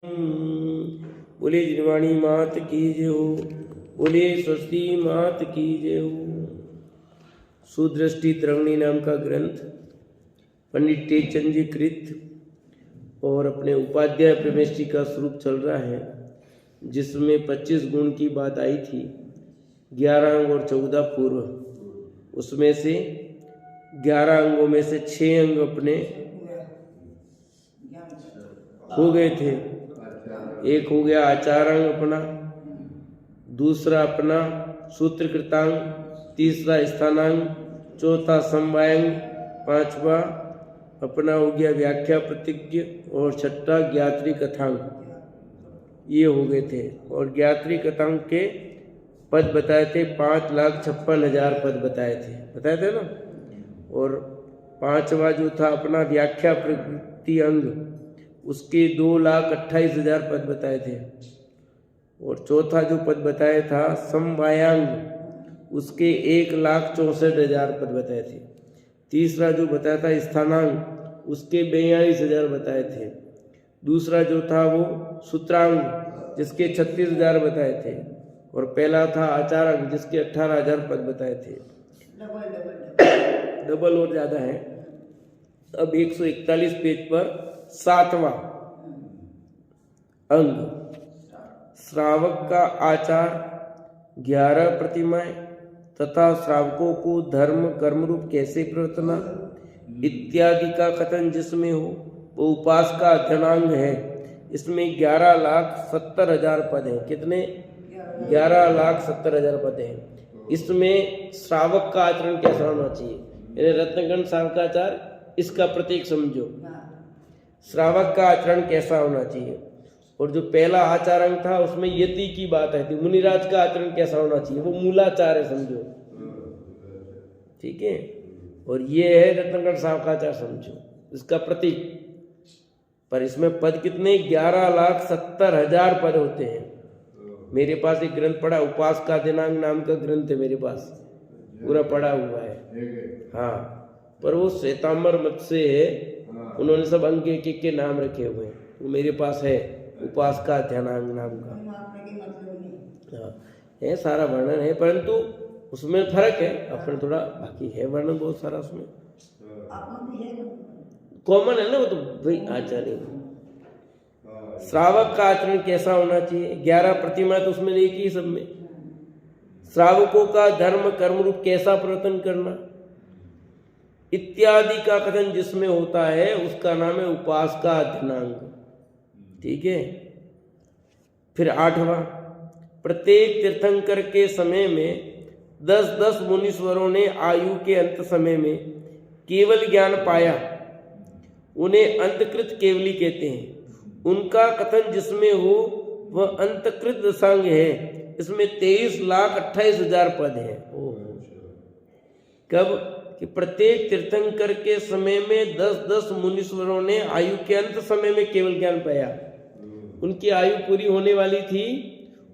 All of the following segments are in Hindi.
बोले जिनवाणी मात की जय हो, बोले स्वस्ति मात की जय हो। सुदृष्टि तरंगिणी नाम का ग्रंथ पंडित टेकचंद जी कृत और अपने उपाध्याय प्रमेश जी का स्वरूप चल रहा है, जिसमें 25 गुण की बात आई थी, 11 अंग और 14 पूर्व। उसमें से 11 अंगों में से 6 अंग अपने हो गए थे। एक हो गया आचारांग अपना, दूसरा अपना सूत्रकृतांग, तीसरा स्थानांग, चौथा समवायांग, पांचवा अपना हो गया व्याख्या प्रतिज्ञ और छठा ज्ञात्री कथांग। ये हो गए थे। और ज्ञात्री कथांग के पद बताए थे 5,56,000 पद बताए थे ना। और पांचवा जो था अपना व्याख्या प्रकृति अंग, उसके 2,28,000 पद बताए थे। और चौथा जो पद बताया था समवायांग, उसके 1,64,000 पद बताए थे। तीसरा जो बताया था स्थानांग, उसके 42,000 बताए थे। दूसरा जो था वो सूत्रांग, जिसके 36,000 बताए थे। और पहला था आचारांग, जिसके 18,000 पद बताए थे। डबल और ज्यादा है। अब 141 पेज पर 7वां अंग, श्रावक का आचार, 11 प्रतिमाएं तथा श्रावकों को धर्म कर्म रूप कैसे प्रवर्तना इत्यादि का कथन जिसमें हो, वो उपास का अध्ययनांग है। इसमें 11,70,000 पद हैं। कितने? 11,70,000 पद हैं। इसमें श्रावक का आचरण कैसा होना चाहिए, यानी रत्नगण श्रावकाचार, इसका प्रतीक समझो। श्रावक का आचरण कैसा होना चाहिए। और जो पहला आचारांग था उसमें यति की बात आई थी, मुनिराज का आचरण कैसा होना चाहिए, वो मूलाचार है, समझो। ठीक है। और ये है रत्नगण श्रावकाचार, समझो, इसका प्रतीक। पर इसमें पद कितने? 11,70,000 पद होते हैं। मेरे पास एक ग्रंथ पड़ा, उपास का दिनांग नाम का ग्रंथ है मेरे पास, पूरा पड़ा हुआ है। हाँ, पर वो श्वेतांबर मत से है, उन्होंने सब अंग के नाम रखे हुए हैं। वो मेरे पास है, उपास का ध्यानांग नाम का। हाँ, है, सारा वर्णन है, परंतु उसमें फर्क है। अपने थोड़ा बाकी है वर्णन बहुत सारा उसमें, कॉमन है ना वो तो भाई आचार्य। श्रावक का आचरण कैसा होना चाहिए, 11 प्रतिमा तो उसमें एक ही सब में। श्रावकों का धर्म कर्म रूप कैसा प्रवर्तन करना इत्यादि का कथन जिसमें होता है, उसका नाम है उपास का अध्ययनांग। ठीक है। फिर 8वां, प्रत्येक तीर्थंकर के समय में 10-10 मुनीश्वरों ने आयु के अंत समय में केवल ज्ञान पाया, उन्हें अंतकृत केवली कहते हैं। उनका कथन जिसमें हो वह अंतकृत दशांग है। इसमें 23,28,000 पद हैं। कब कि प्रत्येक तीर्थंकर के समय में 10-10 मुनीश्वरों ने आयु के अंत समय में केवल ज्ञान पाया। उनकी आयु पूरी होने वाली थी,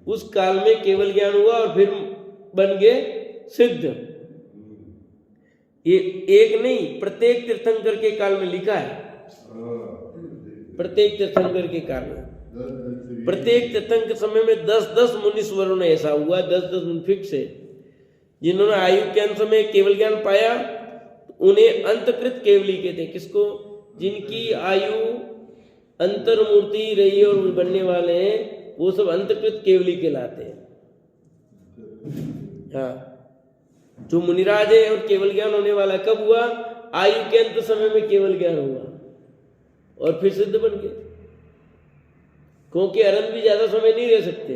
उस काल में केवल ज्ञान हुआ और फिर बन गए सिद्ध। ये एक नहीं, प्रत्येक तीर्थंकर के काल में लिखा है। प्रत्येक तीर्थंकर के काल में, प्रत्येक तीर्थंकर समय में 10-10 मुनीश्वरों ने, ऐसा हुआ 10-10 फिक्स है, जिन्होंने आयु के अंत में केवल ज्ञान पाया, उन्हें अंतकृत केवली कहते हैं। किसको? जिनकी आयु अंतर्मूर्ति रही और बनने वाले हैं, वो सब अंतकृत केवली कहलाते हैं। हाँ, जो मुनिराज है और केवल ज्ञान होने वाला कब हुआ? आयु के अंत समय में केवल ज्ञान हुआ और फिर सिद्ध बन गए। क्योंकि अनंत भी ज्यादा समय नहीं रह सकते,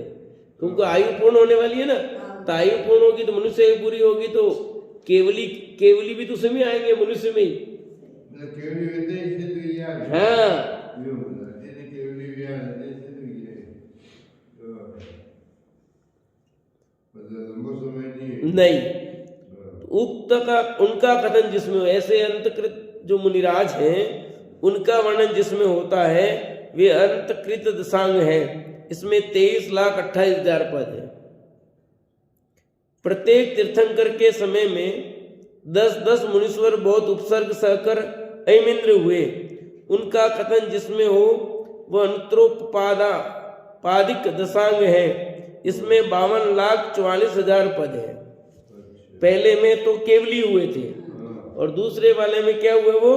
क्योंकि आयु पूर्ण होने वाली है ना। तो आयु पूर्ण होगी तो मनुष्य आयु पूरी होगी, तो केवली भी तो समय आएंगे मनुष्य में ही। हाँ, नहीं, उक्त का उनका कथन जिसमें, ऐसे अंतकृत जो मुनिराज हैं उनका वर्णन जिसमें होता है, वे अंतकृत दशांग है। इसमें 23,28,000 पद है। प्रत्येक तीर्थंकर के समय में 10-10 मुनीश्वर बहुत उपसर्ग सहकर ऐमिंद्र हुए। उनका कथन जिसमें हो वह अनुत्तरोपादिक दशांग है। इसमें 52,44,000 पद है। पहले में तो केवली हुए थे और दूसरे वाले में क्या हुए, वो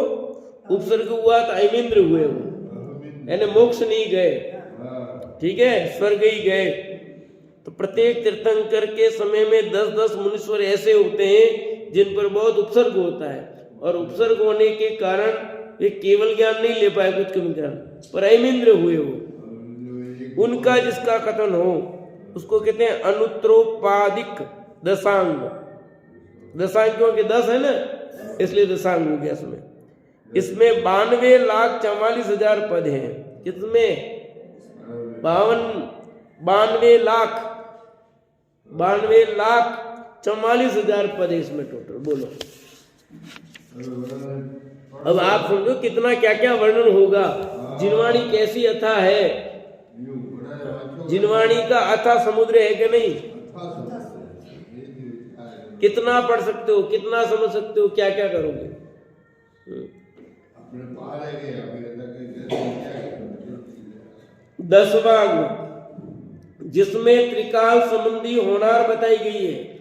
उपसर्ग हुआ तो ऐमिंद्र हुए, वो यानी मोक्ष नहीं गए, ठीक है, स्वर्ग ही गए। तो प्रत्येक तीर्थंकर के समय में 10-10 मुनीश्वर ऐसे होते हैं जिन पर बहुत उपसर्ग होता है, और उपसर्ग होने के कारण वे केवल ज्ञान नहीं ले पाए कुछ कम ज्ञान, पर ऐमिंद्र हुए वो। उनका जिसका कथन हो उसको कहते हैं अनुत्तरोपादिक दशांग। दशांग क्योंकि 10 है ना, इसलिए दशांग हो गया इसमें। इसमें 92,44,000 पद हैं। कितने? 92,44,000 पद है इसमें टोटल। बोलो अब आप समझो कितना क्या क्या वर्णन होगा। जिनवाणी कैसी अथा है, जिनवाणी का अथा समुद्र है कि नहीं? कितना पढ़ सकते हो, कितना समझ सकते हो, क्या क्या करोगे? दसवां अंग जिसमें त्रिकाल संबंधी होनार बताई गई है।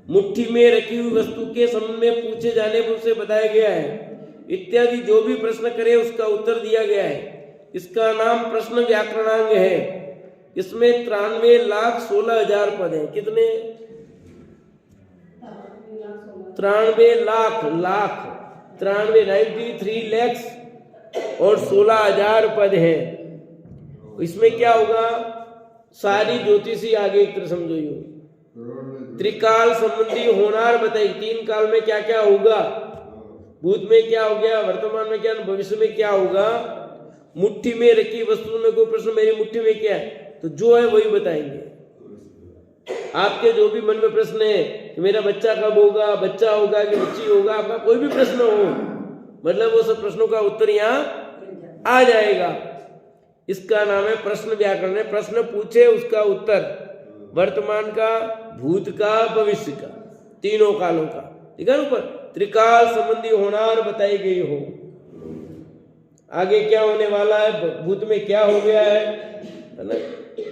मुट्ठी में रखी हुई वस्तु के संबंध में पूछे जाने पर उसे बताया गया है इत्यादि। जो भी प्रश्न करे उसका उत्तर दिया गया है। इसका नाम प्रश्न व्याकरणांग है। इसमें 93,16,000 पद हैं। कितने? 93 लाख और 16,000 पद हैं। इसमें क्या होगा? सारी ज्योतिषी आगे एक तरह समझो। त्रिकाल संबंधी होनार बताई। 3 काल में क्या क्या होगा, भूत में क्या हो गया, वर्तमान में क्या, भविष्य में क्या होगा। मुट्ठी में रखी वस्तु में कोई प्रश्न, मेरी मुट्ठी में क्या है, तो जो है वही बताएंगे। आपके जो भी मन में प्रश्न है कि मेरा बच्चा कब होगा, बच्चा होगा कि बच्ची होगा, आपका कोई भी प्रश्न हो, मतलब वो सब प्रश्नों का उत्तर यहाँ आ जाएगा। इसका नाम है प्रश्न व्याकरण है। प्रश्न पूछे उसका उत्तर, वर्तमान का, भूत का, भविष्य का, तीनों कालों का। ठीक है, ऊपर त्रिकाल संबंधी होनार बताई गई हो। आगे क्या होने वाला है, भूत में क्या हो गया है ना,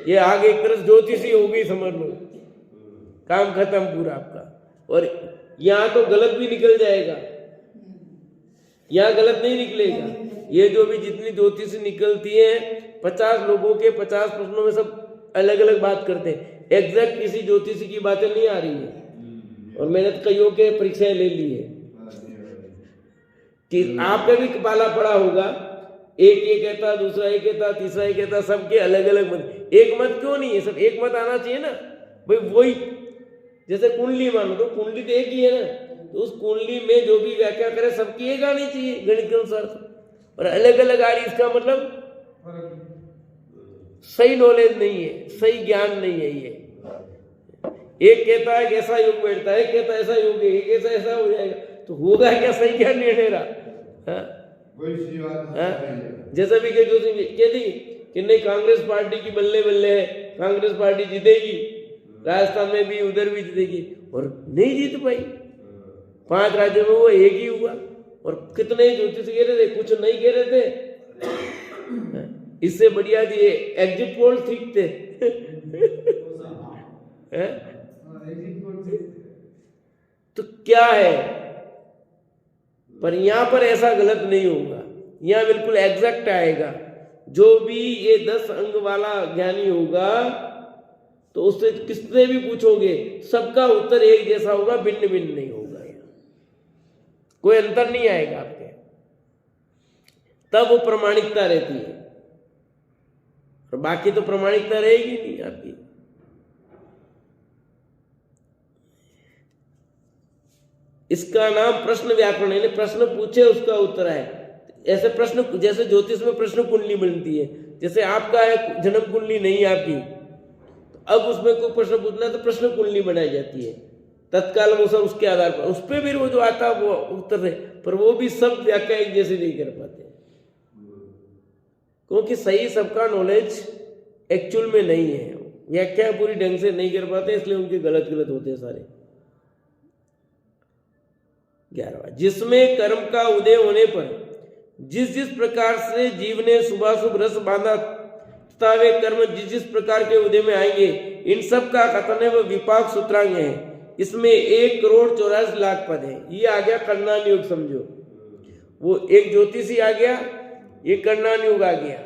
ये आगे एक तरह ज्योतिषी हो गई, समझ लो, काम खत्म पूरा आपका। और यहाँ तो गलत भी निकल जाएगा, यहाँ गलत नहीं निकलेगा। ये जो भी जितनी ज्योतिषी निकलती है, 50 लोगों के 50 प्रश्नों में सब अलग अलग बात करते हैं। एग्जैक्ट किसी ज्योतिषी की बातें नहीं आ रही है, और मैंने तो कईयों के परीक्षाएं ले ली है कि आपका भी पाला पड़ा होगा। एक ये कहता, दूसरा ये कहता, तीसरा ये कहता, सबके अलग अलग मत। एक मत क्यों नहीं है, सब एक मत आना चाहिए ना भाई। वही जैसे कुंडली मानो तो कुंडली तो एक ही है ना, तो उस कुंडली में जो भी व्याख्या करे सबकी एक आनी चाहिए गणित के अनुसार। और अलग अलग आ रही, इसका मतलब सही नॉलेज नहीं है, सही ज्ञान नहीं है। ये एक कहता है कि ऐसा योग बैठता है, एक कहता है ऐसा योग है, एक ऐसा ऐसा हो जाएगा, तो होगा क्या? सही ज्ञान नहीं दे रहा। जैसा भी कह दी कि नहीं कांग्रेस पार्टी की बल्ले बल्ले है, कांग्रेस पार्टी जीतेगी, राजस्थान में भी, उधर भी जीतेगी, और नहीं जीत पाई। 5 राज्यों में वो एक ही हुआ। और कितने ज्योतिष कह रहे थे, कुछ नहीं कह रहे थे। इससे बढ़िया दिए एग्जिट पोल ठीक थे। तो क्या है, पर यहां पर ऐसा गलत नहीं होगा, यहां बिल्कुल एग्जैक्ट आएगा। जो भी ये 10 अंग वाला ज्ञानी होगा तो उससे किससे भी पूछोगे सबका उत्तर एक जैसा होगा, भिन्न भिन्न नहीं होगा, कोई अंतर नहीं आएगा आपके। तब वो प्रामाणिकता रहती है, और बाकी तो प्रामाणिकता रहेगी नहीं आपकी। इसका नाम प्रश्न व्याकरण है। प्रश्न पूछे उसका उत्तर है। ऐसे प्रश्न, जैसे ज्योतिष में प्रश्न कुंडली बनती है, जैसे आपका है जन्म कुंडली नहीं है आपकी, तो अब उसमें कोई प्रश्न पूछना है तो प्रश्न कुंडली बनाई जाती है तत्काल, वो सब उसके आधार पर, उस पर भी वो जो आता है वो उत्तर है। पर वो भी सब व्याख्या एक जैसे नहीं कर पाते, क्योंकि सही सबका नॉलेज एक्चुअल में नहीं है, व्याख्या पूरी ढंग से नहीं कर पाते, इसलिए उनके गलत गलत होते हैं सारे। 11वां जिसमें कर्म का उदय होने पर जिस जिस प्रकार से जीव ने शुभाशुभ रस बांधा तथा वे कर्म जिस जिस प्रकार के उदय में आएंगे, इन सब का कथन है वह विपाक सूत्रांग है। इसमें 1,84,00,000 पद है। ये आ गया कर्णान योग, समझो। वो एक ज्योतिषी आ गया, ये कर्णान योग आ गया,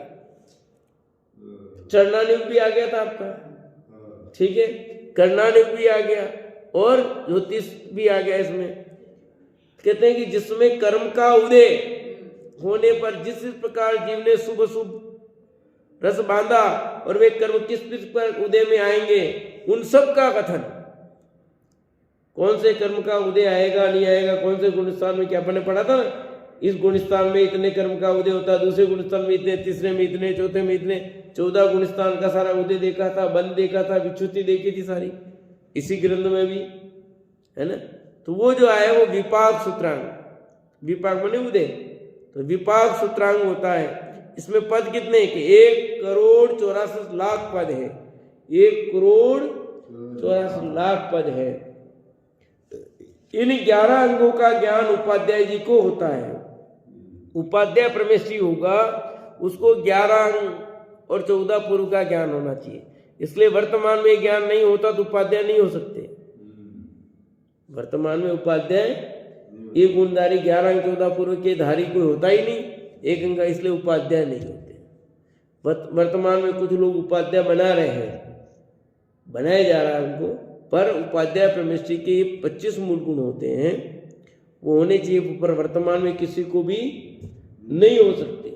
चरणान योग भी आ गया था आपका, ठीक है, कर्णान योग भी आ गया और ज्योतिष भी आ गया। इसमें कहते हैं कि जिसमें कर्म का उदय होने पर जिस प्रकार जीव ने शुभ शुभ रस बांधा और वे कर्म किस पर उदय में आएंगे, उन सब का कथन। कौन से कर्म का उदय आएगा नहीं आएगा, कौन से गुणस्थान में, क्या अपने पढ़ा था ना, इस गुणस्थान में इतने कर्म का उदय होता है, दूसरे गुणस्थान में इतने, तीसरे में इतने, चौथे में इतने, 14 गुणस्थान का सारा उदय देखा था, बंद देखा था, विच्छुति देखी थी सारी, इसी ग्रंथ में भी है ना। तो वो जो आया वो विपाक सूत्रांग, विपाक माने उदय, तो विपाक सूत्रांग होता है। इसमें पद कितने कि 1,84,00,000 पद है, 1,84,00,000 पद है। इन 11 अंगों का ज्ञान उपाध्याय जी को होता है। उपाध्याय परमेश्वरी होगा, उसको 11 अंग और 14 पूर्व का ज्ञान होना चाहिए। इसलिए वर्तमान में ज्ञान नहीं होता तो उपाध्याय नहीं हो सकते। वर्तमान में उपाध्याय एक गुणधारी 11 अंग 14 पूर्व के धारी कोई होता ही नहीं, एक अंग, इसलिए उपाध्याय नहीं होते। वर्तमान में कुछ लोग उपाध्याय बना रहे हैं, बनाया जा रहा है उनको, पर उपाध्याय परमेश्वरी के 25 मूल गुण होते हैं, वो होने चाहिए, पर वर्तमान में किसी को भी नहीं हो सकते।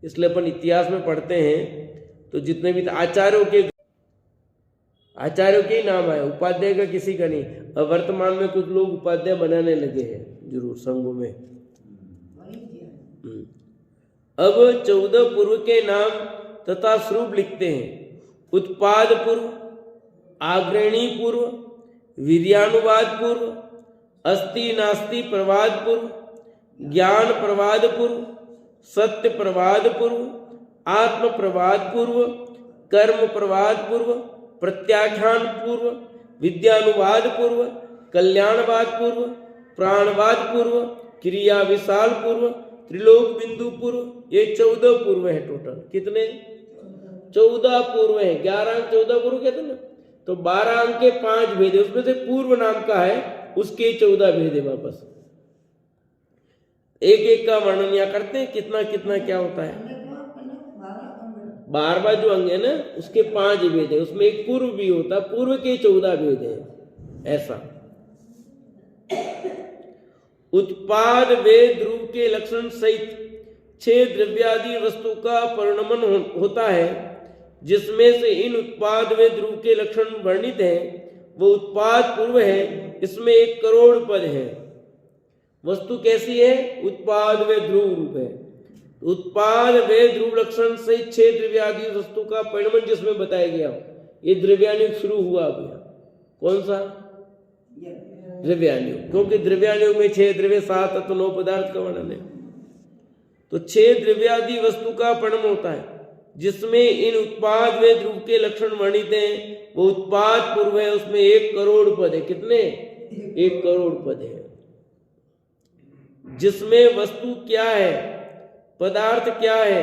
इसलिए अपन इतिहास में पढ़ते हैं तो जितने भी आचार्यों के ही नाम आए, उपाध्याय का किसी का नहीं। अब वर्तमान में कुछ लोग उपाध्याय बनाने लगे हैं जरूर संघों में। अब 14 पूर्व के नाम तथा स्वरूप लिखते हैं। उत्पाद पूर्व, आग्रणी पूर्व, वीर्यानुवाद पूर्व, अस्ति नास्ति प्रवाद पूर्व, ज्ञान प्रवाद पूर्व, सत्य प्रवाद पूर्व, आत्म प्रवाद पूर्व, कर्म प्रवाद पूर्व, प्रत्याख्यान पूर्व, विद्यानुवाद पूर्व, कल्याणवाद पूर्व, प्राणवाद पूर्व, क्रिया विशाल पूर्व, त्रिलोक बिंदु पूर्व। ये 14 पूर्व है टोटल। कितने? 14 पूर्व है। 11 अंक 14 पूर्व कहते हैं ना, तो 12 अंक के 5 भेद है, उसमें से पूर्व नाम का है, उसके 14 भेद है। वापस एक एक का वर्णन यहाँ करते हैं, कितना कितना क्या होता है। 12वां जो अंग है ना, उसके 5 भेद है, उसमें एक पूर्व भी होता, पूर्व के 14 भेद है। ऐसा उत्पाद वे ध्रुव के लक्षण सहित 6 द्रव्यादि वस्तु का परिणमन होता है, जिसमें से इन उत्पाद वे ध्रुव के लक्षण वर्णित हैं वो उत्पाद पूर्व है। इसमें 1 करोड़ पद है। वस्तु कैसी है? उत्पाद वे ध्रुव रूप है। उत्पाद वे ध्रुव लक्षण सहित 6 द्रव्यादि वस्तु का परिणमन जिसमें बताया गया, ये द्रव्यानुग शुरू हुआ अब यहाँ। कौन सा? द्रव्यानुग, क्योंकि द्रव्यानुग में 6 द्रव्य 7 तत्व 9 पदार्थ का वर्णन है। तो 6 द्रव्यादि वस्तु का परिणमन होता है, जिसमें इन उत्पाद वे ध्रुव के लक्षण वर्णित हैं वो उत्पाद पूर्व है। उसमें 1 करोड़ पद है। कितने? 1 करोड़ पद है। जिसमें वस्तु क्या है, पदार्थ क्या है,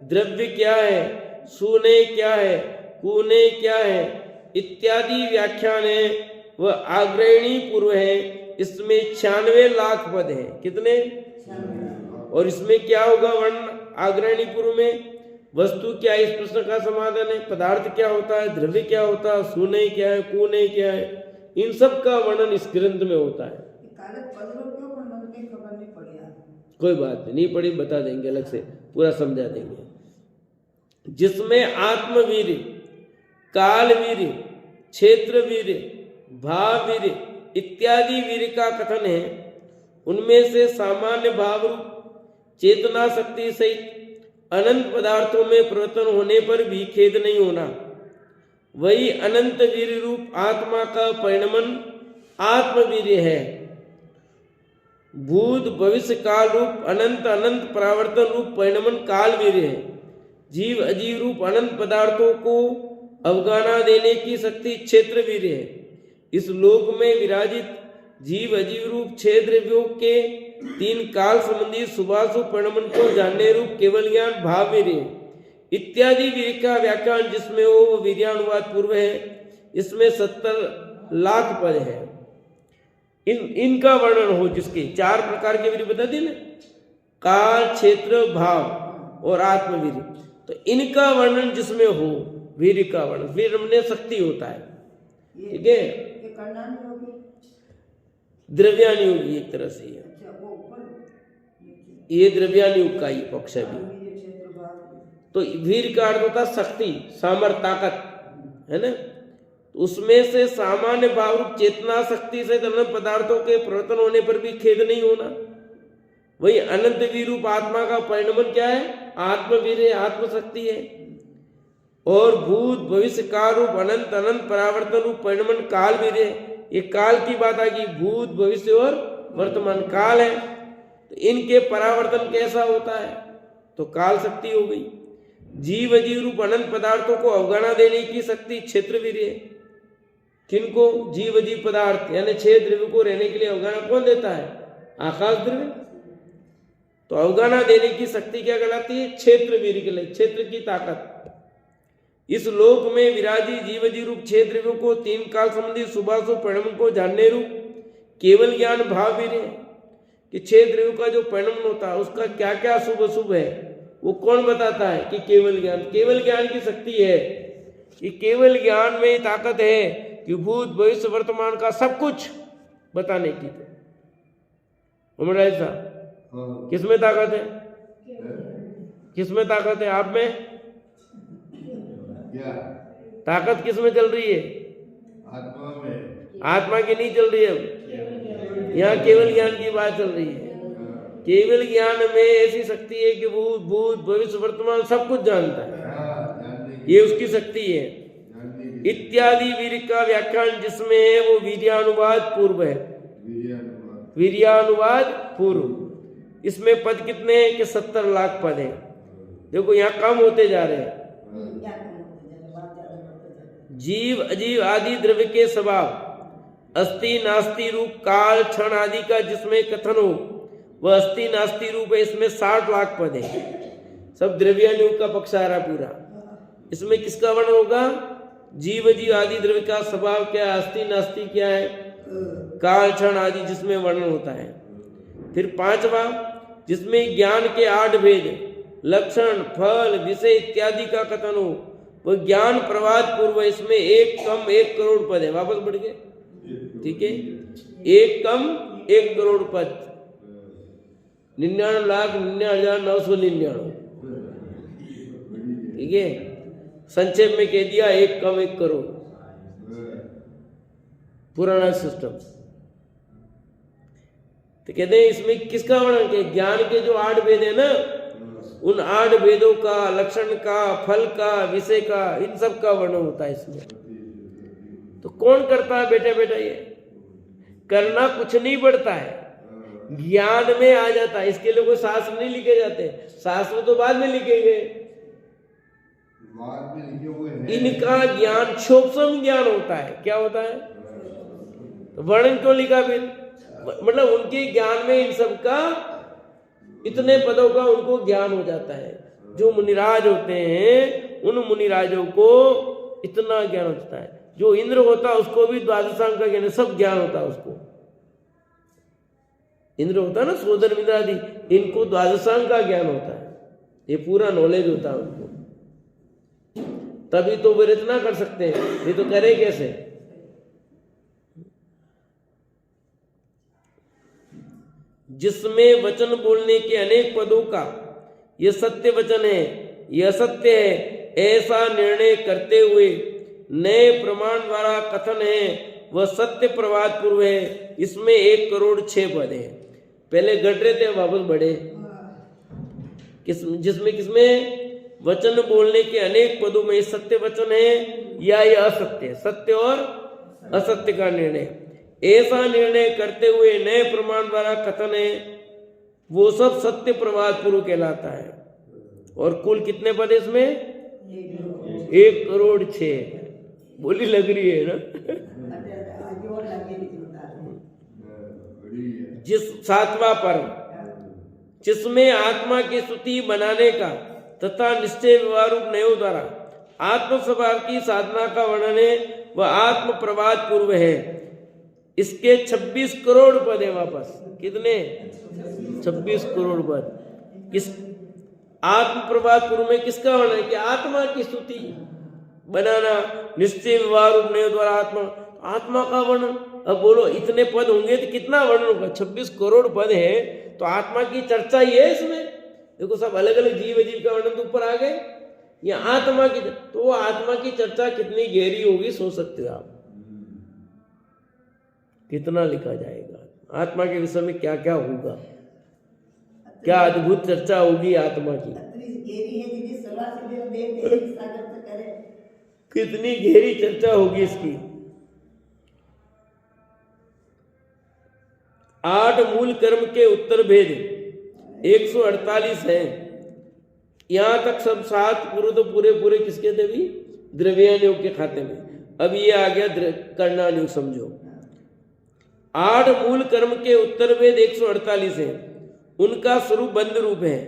द्रव्य क्या है, सूने क्या है, कूने क्या है इत्यादि व्याख्यान है वह आग्रहणी पूर्व है। इसमें 96 लाख पद है। कितने? और इसमें क्या होगा वर्णन? आग्रहणी पूर्व में वस्तु क्या है, इस प्रश्न का समाधान है। पदार्थ क्या होता है, द्रव्य क्या होता है, सूने क्या है, कूने क्या है, इन सब का वर्णन इस ग्रंथ में होता है। कोई बात नहीं पढ़ी, बता देंगे अलग से, पूरा समझा देंगे। जिसमें आत्मवीर, कालवीर, क्षेत्रवीर, भाववीर इत्यादि वीर का कथन है। उनमें से सामान्य भाव रूप चेतना शक्ति सहित अनंत पदार्थों में परिवर्तन होने पर भी खेद नहीं होना। वही अनंत वीर रूप आत्मा का परिणमन आत्मवीर है। भूत भविष्य काल रूप अनंत अनंत परावर्तन रूप परिणमन कालवीर है। जीव अजीव रूप अनंत पदार्थों को अवगाना देने की शक्ति क्षेत्रवीर है। इस लोक में विराजित जीव अजीव रूप 6 द्रव्यों के 3 काल संबंधी शुभाशुभ परिणमन को जानने रूप केवल ज्ञान भाव वीर्य इत्यादि वीर्य का व्याख्यान जिसमें हो वो वीर्यानुवाद पूर्व है। इसमें 70 लाख पद है। इनका वर्णन हो जिसके 4 प्रकार के वीर्य बता दिए ना, काल, क्षेत्र, भाव और आत्मवीर्य। तो इनका वर्णन जिसमें हो वीर्य का वर्णन, वीर्य में शक्ति होता है। ठीक है, द्रव्यानुयोगी एक तरह से ये द्रव्यानुयोग का ही पक्ष है। तो वीर का अर्थ होता शक्ति, सामर्थ्य, ताकत है ना। तो उसमें से सामान्य भाव रूप चेतना शक्ति से अनंत पदार्थों के प्रवर्तन होने पर भी खेद नहीं होना। वही अनंत वीर रूप आत्मा का परिणमन क्या है? आत्मवीर है, आत्मशक्ति है। और भूत भविष्य काल रूप अनंत अनंत परावर्तन रूप परिणमन काल वीर है। ये काल की बात आ गई, भूत भविष्य और वर्तमान काल है। तो इनके परावर्तन कैसा होता है? तो काल शक्ति हो गई। जीव अजीव रूप अनंत पदार्थों को अवगणना देने की शक्ति क्षेत्र वीर्य है। किनको? जीव अजीव पदार्थ यानी 6 द्रव्य को रहने के लिए अवगणना कौन देता है? आकाश द्रव्य। तो अवगणना देने की शक्ति क्या कहलाती है? क्षेत्र वीर्य के लिए, क्षेत्र की ताकत। इस लोक में विराजी जीव अजीव रूप 6 द्रव्यों को 3 काल संबंधी शुभाशुभ परिणमन को जानने रूप केवल ज्ञान भाव वीर्य है कि 6 द्रव्यों का जो परिणमन होता है उसका क्या क्या शुभ अशुभ है वो कौन बताता है? कि केवल ज्ञान। केवल ज्ञान की शक्ति है कि केवल ज्ञान में ताकत है कि भूत भविष्य वर्तमान का सब कुछ बताने की। उमराज साहब, किसमें ताकत है? किसमें ताकत है? आप में ताकत किसमें चल रही है? आत्मा में। आत्मा की नहीं चल रही है। अब यहाँ केवल ज्ञान की बात चल रही है। केवल ज्ञान में ऐसी शक्ति है कि भूत भूत भविष्य वर्तमान सब कुछ जानता है, ये उसकी शक्ति है। इत्यादि वीर्य का व्याख्यान जिसमें है वो वीर्यानुवाद पूर्व है। वीर्यानुवाद पूर्व। इसमें पद कितने हैं? कि 70 लाख पद हैं। देखो यहाँ कम होते जा रहे हैं। जीव अजीव आदि द्रव्य के स्वभाव, अस्थि नास्ति रूप काल क्षण आदि का जिसमें कथन हो वह अस्थि नास्ति रूप है। इसमें 60 लाख पद है। सब द्रव्यानुयोग का पक्ष आ रहा पूरा। इसमें किसका वर्णन होगा? जीव अजीव आदि द्रव्य का स्वभाव क्या है, अस्थि नास्ति क्या है, काल क्षण आदि जिसमें वर्णन होता है। फिर 5वां जिसमें ज्ञान के 8 भेद, लक्षण, फल, विषय इत्यादि का कथन हो वो ज्ञान प्रवाद पूर्व। इसमें 1 कम 1 करोड़ पद है। वापस बढ़ गए, ठीक है। 1 कम 1 करोड़ पद, 99,99,999। ठीक है, संक्षेप में कह दिया 1 कम 1 करोड़, पुराना सिस्टम। तो कहते हैं इसमें किसका वर्णन है? ज्ञान के जो 8 भेद है ना, उन 8 भेदों का, लक्षण का, फल का, विषय का, इन सब का वर्णन होता है इसमें। तो कौन करता है बेटा? बेटा ये करना कुछ नहीं पड़ता है, ज्ञान में आ जाता है। इसके लिए कोई शास्त्र नहीं लिखे जाते। शास्त्र तो बाद में लिखे गए, इनका ज्ञान सूक्ष्म ज्ञान होता है। क्या होता है? तो वर्णन क्यों लिखा फिर? मतलब उनके ज्ञान में इन सब का, इतने पदों का उनको ज्ञान हो जाता है। जो मुनिराज होते हैं उन मुनिराजों को इतना ज्ञान होता है। जो इंद्र होता है उसको भी द्वादशांग का ज्ञान, सब ज्ञान होता है उसको। इंद्र होता है ना, सोदर मित्रादि, इनको द्वादशांग का ज्ञान होता है। ये पूरा नॉलेज होता है उनको, तभी तो वे रचना कर सकते हैं। ये तो करे कैसे? जिसमें वचन बोलने के अनेक पदों का यह सत्य वचन है, यह सत्य है, ऐसा निर्णय करते हुए नए प्रमाण द्वारा कथन है वह सत्य प्रवाद पूर्व है। इसमें 1 करोड़ 6 पद है। पहले घट रहे थे, वापस बढ़े। किसमें वचन बोलने के अनेक पदों में सत्य वचन है या यह असत्य, सत्य और असत्य का निर्णय, ऐसा निर्णय करते हुए नए प्रमाण द्वारा कथन है वो सब सत्य प्रवाद पूर्व कहलाता है। और कुल कितने पद है इसमें? 1 करोड़ 6। बोली लग रही है ना? सातवां पर्व, जिसमें आत्मा की स्तुति बनाने का तथा निश्चय व्यवहार रूप नयों द्वारा आत्म स्वभाव की साधना का वर्णन है, वह आत्म प्रभात पूर्व है। इसके 26 करोड़ पद है। वापस कितने? 26 करोड़ पद। किस आत्म प्रभात पूर्व में किसका वर्णन है? कि आत्मा की स्तुति बनाना, निश्चय व्यवहार रूप नयों द्वारा आत्मा का वर्णन। अब बोलो इतने पद होंगे तो कितना वर्णन होगा? 26 करोड़ पद है तो आत्मा की चर्चा ही है इसमें। देखो सब अलग अलग जीव अजीव का वर्णन तो ऊपर आ गए, ये आत्मा की, तो वो आत्मा की चर्चा कितनी गहरी होगी सोच सकते हो आप। कितना लिखा जाएगा आत्मा के विषय में, क्या क्या होगा, क्या अद्भुत चर्चा होगी आत्मा की। कितनी गहरी चर्चा होगी इसकी। 8 मूल कर्म के उत्तर भेद 148 हैं। यहां तक सब 7 पूर्व तो पूरे किसके थे भी? द्रव्यान योग के खाते में। अब ये आ गया कर्णान योग, समझो। 8 मूल कर्म के उत्तर भेद 148 हैं। उनका स्वरूप बंध रूप है।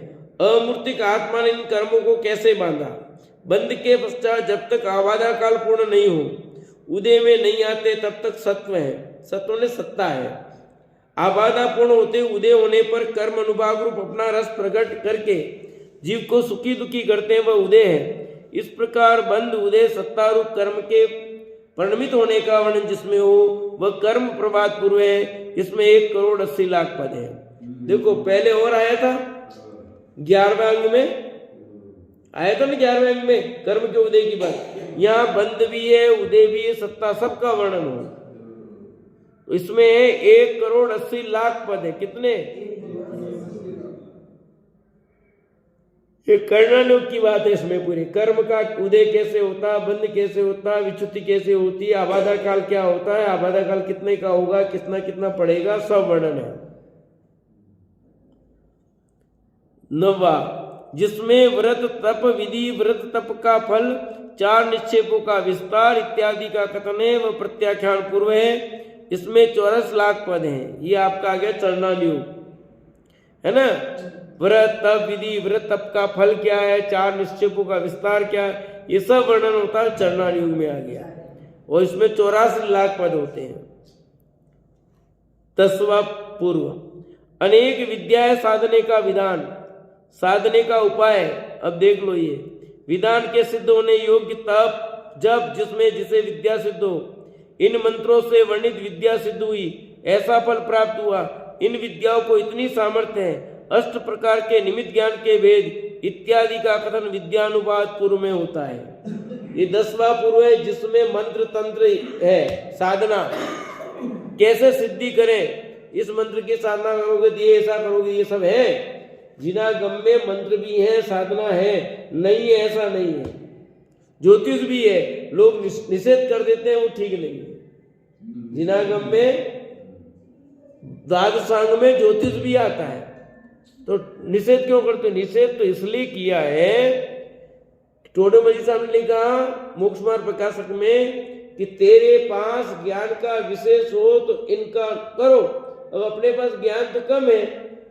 अमूर्तिक आत्मा ने इन कर्मों को कैसे बांधा? बंध के पश्चात जब तक आबादा काल पूर्ण नहीं हो, उदय में नहीं आते, तब तक सत्व है। सत्व ने सत्ता है। आबादा पूर्ण होते उदय होने पर कर्म अनुभाग रूप अपना रस प्रकट करके जीव को सुखी दुखी करते हैं, वह उदय है। इस प्रकार बंध उदय सत्ता रूप कर्म के परिणमित होने का वर्णन जिसमें हो, वह कर्म प्रभात पूर्व है। इसमें 1 करोड़ 80 लाख पद है। देखो पहले और आया था 11वें अंग में, आया था ना 11वें अंग में कर्म के उदय की बात। यहाँ बंध भी है, उदय भी है, सत्ता, सबका वर्णन हो। तो इसमें 1 करोड़ 80 लाख पद है। कितने? ये कर्णानुग की बात है इसमें पूरी। कर्म का उदय कैसे होता है, बंध कैसे होता है, विच्युति कैसे होती है, आबादा काल क्या होता है, आबादा काल कितने का होगा, कितना कितना पड़ेगा, सब वर्णन है। 9वां, जिसमें व्रत तप विधि, व्रत तप का फल, 4 निक्षेपों का विस्तार इत्यादि का कथन है, वह प्रत्याख्यान पूर्व है। इसमें 84 लाख पद हैं। ये आपका आ गया चरणानुग, है ना। व्रत तप विधि, व्रत तप का फल क्या है, 4 निक्षेपों का विस्तार क्या है, ये सब वर्णन होता है चरणानुग में आ गया। और इसमें 84 लाख पद होते हैं। 10वां पूर्व, अनेक विद्याएं साधने का विधान, साधने का उपाय। अब देख लो, ये विधान के सिद्ध होने योग्य तप जब जिसमें जिसे विद्या सिद्ध हो, इन मंत्रों से वर्णित विद्या सिद्ध हुई, ऐसा फल प्राप्त हुआ। इन विद्याओं को इतनी सामर्थ्य है, 8 प्रकार के निमित्त ज्ञान के भेद इत्यादि का कथन विद्यानुवाद पूर्व में होता है। ये 10वां पूर्व है, जिसमें मंत्र तंत्र है, साधना कैसे सिद्धि करें, इस मंत्र की साधना करोगे तो ये ऐसा करोगे, ये सब है। जिनागम में मंत्र भी है, साधना है, नहीं है ऐसा नहीं है। ज्योतिष भी है, लोग निषेध कर देते हैं, वो ठीक नहीं है। जिनागम में द्वादशांग में ज्योतिष भी आता है, तो निषेध क्यों करते? निषेध तो इसलिए किया है, टोडोमजी साहब ने लिखा मोक्ष मार्ग प्रकाशक में कि तेरे पास ज्ञान का विशेष हो तो इनका करो। अब अपने पास ज्ञान तो कम है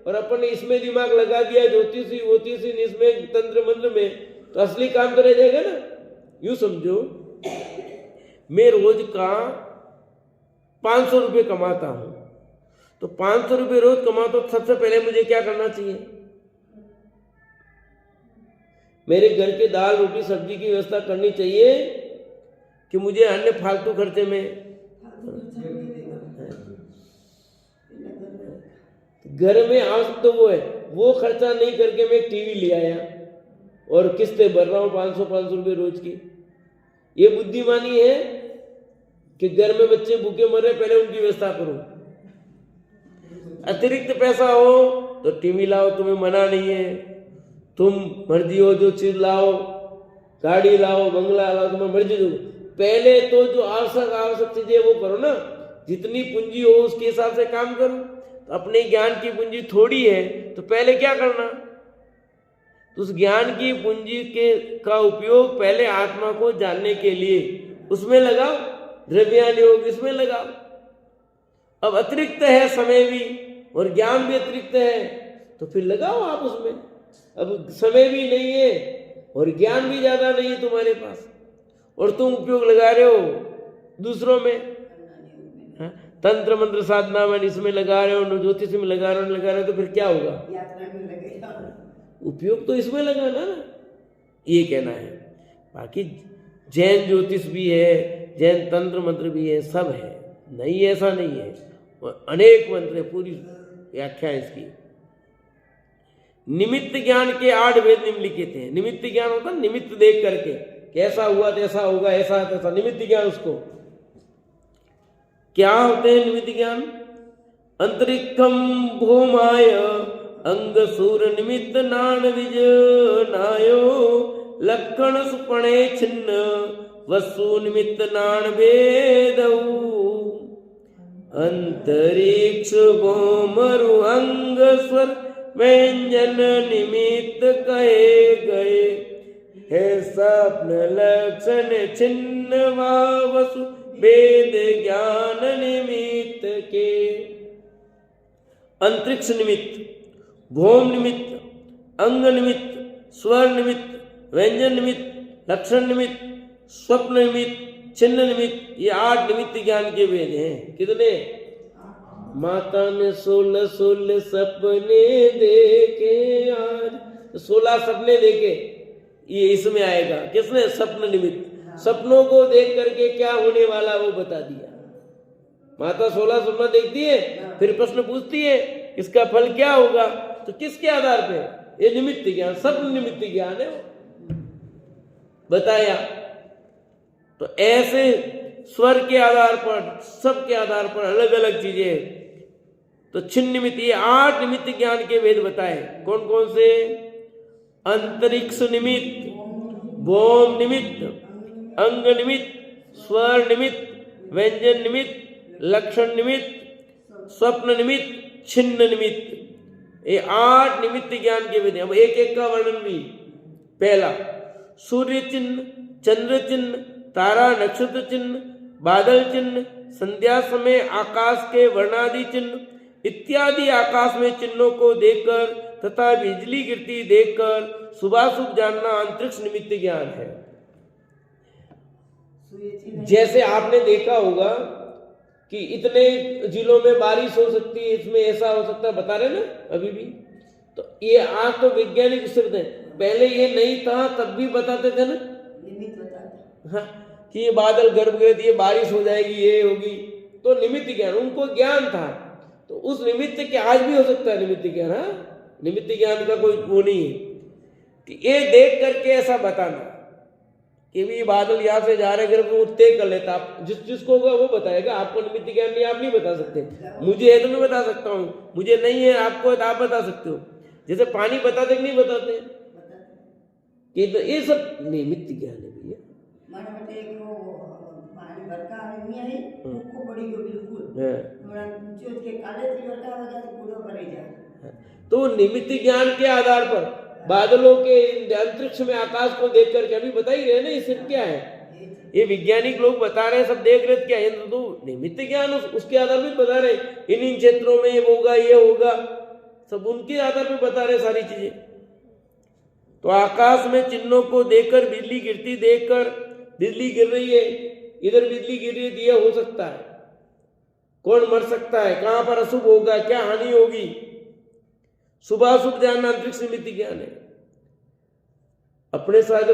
और अपन ने इसमें दिमाग लगा दिया, ज्योतिषी वोतिषी इसमें तंत्र मंत्र में, तो असली काम तो रह जाएगा ना। यूं समझो, मैं रोज का 500 रुपये कमाता हूं, तो 500 रुपये रोज कमाता हूं, सबसे पहले मुझे क्या करना चाहिए? मेरे घर के दाल रोटी सब्जी की व्यवस्था करनी चाहिए कि मुझे अन्य फालतू खर्चे में, घर में आवश्यक तो वो है, वो खर्चा नहीं करके मैं टीवी ले आया और किस्तें भर रहा हूं 500 रुपये रोज की। ये बुद्धिमानी है कि घर में बच्चे भूखे मर रहे, पहले उनकी व्यवस्था करो। अतिरिक्त पैसा हो तो टीवी लाओ, तुम्हें मना नहीं है, तुम मर्जी हो जो चीज लाओ, गाड़ी लाओ, बंगला लाओ, तुम्हें मर्जी दो। पहले तो जो आवश्यक चीजें वो करो ना, जितनी पूंजी हो उसके हिसाब से काम करो। तो अपने ज्ञान की पूंजी थोड़ी है तो पहले क्या करना, तो उस ज्ञान की पूंजी का उपयोग पहले आत्मा को जानने के लिए उसमें लगाओ, द्रव्यान योग इसमें लगाओ। अब अतिरिक्त है समय भी, और ज्ञान भी अतिरिक्त है, तो फिर लगाओ आप उसमें। अब समय भी नहीं है और ज्ञान भी ज्यादा नहीं है तुम्हारे पास, और तुम उपयोग लगा रहे हो दूसरों में, हाँ? तंत्र मंत्र साधना में इसमें लगा रहे हो, ज्योतिष में लगा रहे हो, तो फिर क्या होगा? उपयोग तो इसमें लगाना ना, ये कहना है। बाकी जैन ज्योतिष भी है, जैन तंत्र मंत्र भी है, सब है, नहीं ऐसा नहीं है, और अनेक मंत्र है, पूरी व्याख्या है इसकी। निमित्त ज्ञान के 8 वेद निम्नलिखित हैं। निमित्त ज्ञान होता है निमित्त देख करके, कैसा हुआ तैसा होगा, ऐसा तैसा, निमित्त ज्ञान उसको। क्या होते हैं निमित्त ज्ञान? अंतरिक्षम भूमाय अंग सूर निमित्त नान विज नायो लक्षण सुपणे छिन्न वस्तु निमित्त नान भेदऊ। अंतरिक्ष भूमरु अंग स्वर व्यंजन निमित्त कहे गए, है स्वप्न लक्षण छिन्न वसु वेद ज्ञान निमित्त के। अंतरिक्ष निमित्त, भौम निमित्त, अंग निमित्त, स्वर निमित्त, व्यंजन निमित्त, लक्षण निमित्त, स्वप्न निमित्त, छिन्न निमित्त, ये 8 निमित्त ज्ञान के वेद हैं। कितने? माता ने 16 सपने देखे आज, 16 सपने देखे, ये इसमें आएगा। किसने? सपन निमित्त। सपनों को देख करके क्या होने वाला वो बता दिया। माता 16 सपना देखती है, फिर प्रश्न पूछती है इसका फल क्या होगा, तो किसके आधार पे? ये निमित्त ज्ञान, सपन निमित्त ज्ञान है, बताया। तो ऐसे स्वर के आधार पर, सब के आधार पर अलग अलग चीजें। तो छिन्न निमित्त, ये 8 निमित्त ज्ञान के वेद बताए। कौन कौन से? अंतरिक्ष निमित्त, भौम निमित्त, अंग निमित्त, स्वर निमित्त, व्यंजन निमित्त, लक्षण निमित्त, स्वप्न निमित्त, छिन्न निमित्त, ये 8 निमित्त ज्ञान के वेद। अब एक एक का वर्णन भी। पहला, सूर्य चिन्ह, चंद्र चिन्ह, तारा नक्षत्र चिन्ह, बादल चिन्ह, संध्या समय आकाश के वर्णादि चिन्ह इत्यादि आकाश में चिन्हों को देखकर तथा बिजली गिरती देखकर शुभाशुभ जानना अंतरिक्ष निमित्त ज्ञान है। जैसे आपने देखा होगा कि इतने जिलों में बारिश हो सकती है, इसमें ऐसा हो सकता है, बता रहे ना अभी भी। तो ये आज तो वैज्ञानिक शब्द है, पहले ये नहीं था तब भी बताते थे ना, हाँ, कि ये बादल गर्भ गए, ये बारिश हो जाएगी, ये होगी, तो निमित्त ज्ञान, उनको ज्ञान था। तो उस निमित्त के आज भी हो सकता है निमित्त ज्ञान। हाँ, निमित्त ज्ञान का कोई वो नहीं है कि ये देख करके ऐसा बताना कि भी बादल यहाँ से जा रहे, गर्भ तय कर लेता। आप जिसको होगा वो बताएगा, आपको निमित्त ज्ञान नहीं, आप नहीं बता सकते। मुझे है तो मैं बता सकता हूँ, मुझे नहीं है आपको है तो आप बता सकते हो। जैसे पानी बताते कि नहीं बताते, ये सब निमित्त ज्ञान है भैया। तो निमित्त ज्ञान के आधार पर बादलों के अंतरिक्ष में आकाश को देख करके अभी बता ही रहे ना, ये सिर्फ क्या है, ये वैज्ञानिक लोग बता रहे हैं, सब देख रहे क्या है, तो निमित्त ज्ञान उसके आधार पर बता रहे, इन क्षेत्रों में ये होगा, ये होगा, सब उनके आधार पर बता रहे सारी चीजें। तो आकाश में चिन्हों को देखकर, बिजली गिरती देखकर, बिजली गिर रही है, इधर बिजली गिर रही है, ये हो सकता है, कौन मर सकता है, कहां पर अशुभ होगा, क्या हानि होगी, शुभाशुभ जानना अंतरिक्ष निमित्त ज्ञान है। अपने शायद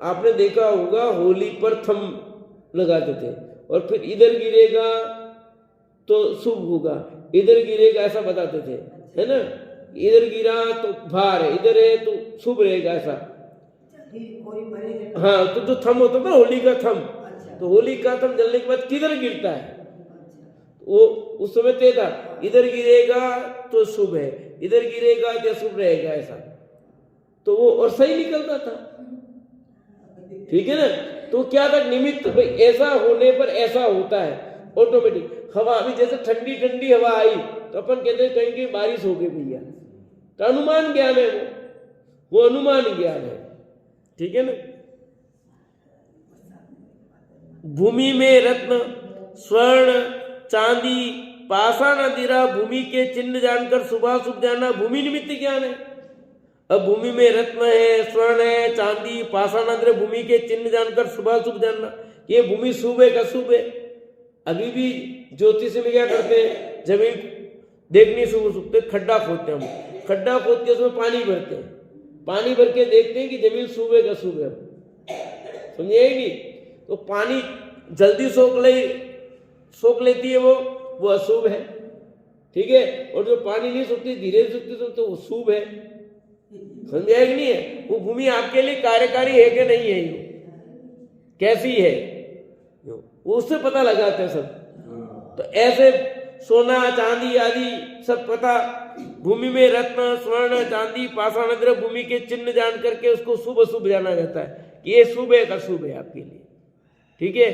आपने देखा होगा होली पर थंब लगाते थे, और फिर इधर गिरेगा तो शुभ होगा, इधर गिरेगा ऐसा बताते थे, है ना, इधर गिरा तो भार है, इधर है तो शुभ रहेगा ऐसा। हाँ, तो जो थंब होता था होली का थंब, तो होली का थंब जलने के बाद किधर गिरता है, वो उस समय तय था, इधर गिरेगा तो शुभ है, इधर गिरेगा तो शुभ रहेगा ऐसा। तो वो और सही निकलता था, ठीक है ना। तो क्या था, निमित्त, भाई ऐसा होने पर ऐसा होता है ऑटोमेटिक। हवा अभी जैसे ठंडी ठंडी हवा आई तो अपन कहते हैं कहीं कहीं बारिश हो गई भैया, तो अनुमान ज्ञान है, वो अनुमान ज्ञान है, ठीक है ना। भूमि में रत्न, स्वर्ण, चांदी, पाषाण अधिरा भूमि के चिन्ह जानकर शुभाशुभ जानना भूमि निमित्त ज्ञान है। अब भूमि में रत्न है, स्वर्ण है, चांदी, पाषाण अधिरा भूमि के चिन्ह जानकर शुभाशुभ जानना, ये भूमि शुभ है का शुभ है। अभी भी ज्योतिष में क्या करते हैं, जमीन देखनी शुभ शुभ तो खड्डा खोदते हैं, हम खड्डा खोद के उसमें पानी भरते हैं, पानी भर के देखते हैं कि जमीन शुभ है का शुभ है, समझिएगी। तो पानी जल्दी सोख लेती है वो अशुभ है, ठीक है। और जो पानी नहीं सोखती धीरे से सोखती तो वो शुभ है, समझिए कि नहीं है। वो भूमि आपके लिए कार्यकारी है कि नहीं है, कैसी है वो उससे पता लगाते हैं सब। तो ऐसे सोना चांदी आदि सब पता, भूमि में रत्न स्वर्ण चांदी पाषाण अधिरा भूमि के चिन्ह जान करके उसको शुभ अशुभ जाना जाता है कि ये शुभ है का शुभ है आपके लिए, ठीक है।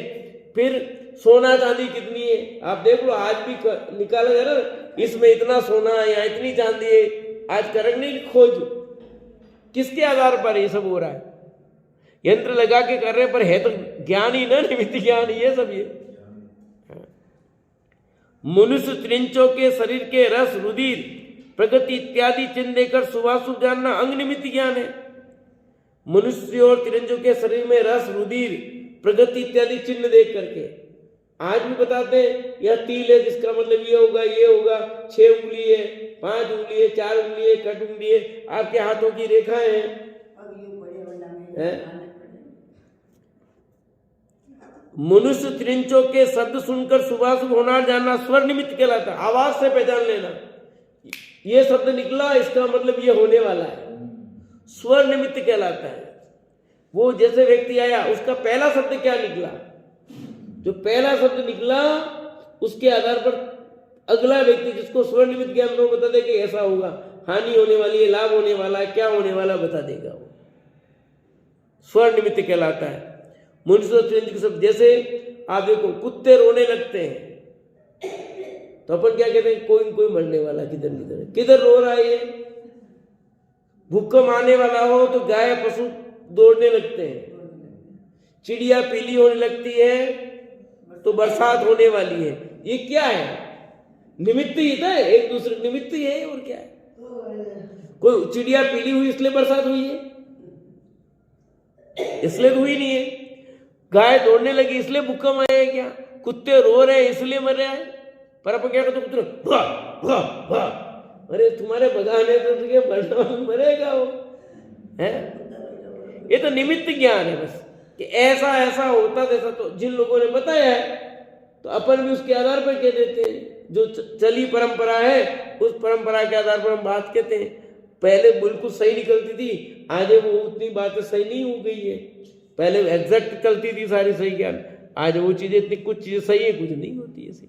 फिर सोना चांदी कितनी है आप देख लो, आज भी निकाला जा रहा है, इसमें इतना सोना है या इतनी चांदी है, आज करेंगे नहीं खोज, किसके आधार पर ये सब हो रहा है, यंत्र लगा के कर रहे पर है तो ज्ञान ही ना, निमित्त ज्ञान ये सब। ये मनुष्य त्रिंचों के शरीर के रस रुधिर प्रगति इत्यादि चिन्ह देकर शुभाशुभ जानना अंग निमित्त ज्ञान है। मनुष्य और त्रिंचों के शरीर में रस रुधिर प्रगति इत्यादि चिन्ह देख करके आज भी बताते हैं यह तिल है जिसका मतलब ये होगा 6 उंगली है, 5 उंगली है, 4 उंगली है, कट उंगली है, आपके हाथों की रेखाएं हैं। मनुष्य त्रिंचों के शब्द सुनकर शुभाशुभ होना जानना स्वर निमित्त कहलाता है, आवाज से पहचान लेना ये शब्द निकला इसका मतलब ये होने वाला है, स्वर निमित्त कहलाता है। वो जैसे व्यक्ति आया उसका पहला शब्द क्या निकला, जो पहला शब्द निकला उसके आधार पर अगला व्यक्ति जिसको स्वर निमित्त ज्ञान वो बता दे कि ऐसा होगा, हानि होने वाली है, लाभ होने वाला है, क्या होने वाला बता देगा, वो स्वर निमित्त कहलाता है। मनुष्य के शब्द जैसे आप देखो कुत्ते रोने लगते हैं तो अपन क्या कहते हैं, कोई कोई मरने वाला, किधर रो रहा है ये। भूकंप आने वाला हो तो गाय पशु दौड़ने लगते हैं, चिड़िया पीली होने लगती है तो बरसात होने वाली है, ये क्या है, निमित्त ही था, एक दूसरे निमित्त ही है और क्या है। कोई चिड़िया पीली हुई इसलिए बरसात हुई है, इसलिए तो हुई नहीं है। गाय दौड़ने लगी इसलिए भूकंप आया है क्या, कुत्ते रो रहे हैं इसलिए मर रहा है। पर अपन क्या कहते कुत्ते भा, अरे तुम्हारे भगाने तो तुझे मरेगा वो है। ये तो निमित्त ज्ञान है बस कि ऐसा ऐसा होता जैसा, तो जिन लोगों ने बताया है तो अपन भी उसके आधार पर कह देते हैं, जो चली परंपरा है उस परंपरा के आधार पर हम बात कहते हैं। पहले बिल्कुल सही निकलती थी, आज वो उतनी बातें सही नहीं हो गई है, पहले एग्जैक्ट निकलती थी सारी सही ज्ञान, आज वो चीजें इतनी, कुछ चीजें सही है कुछ नहीं होती है सही।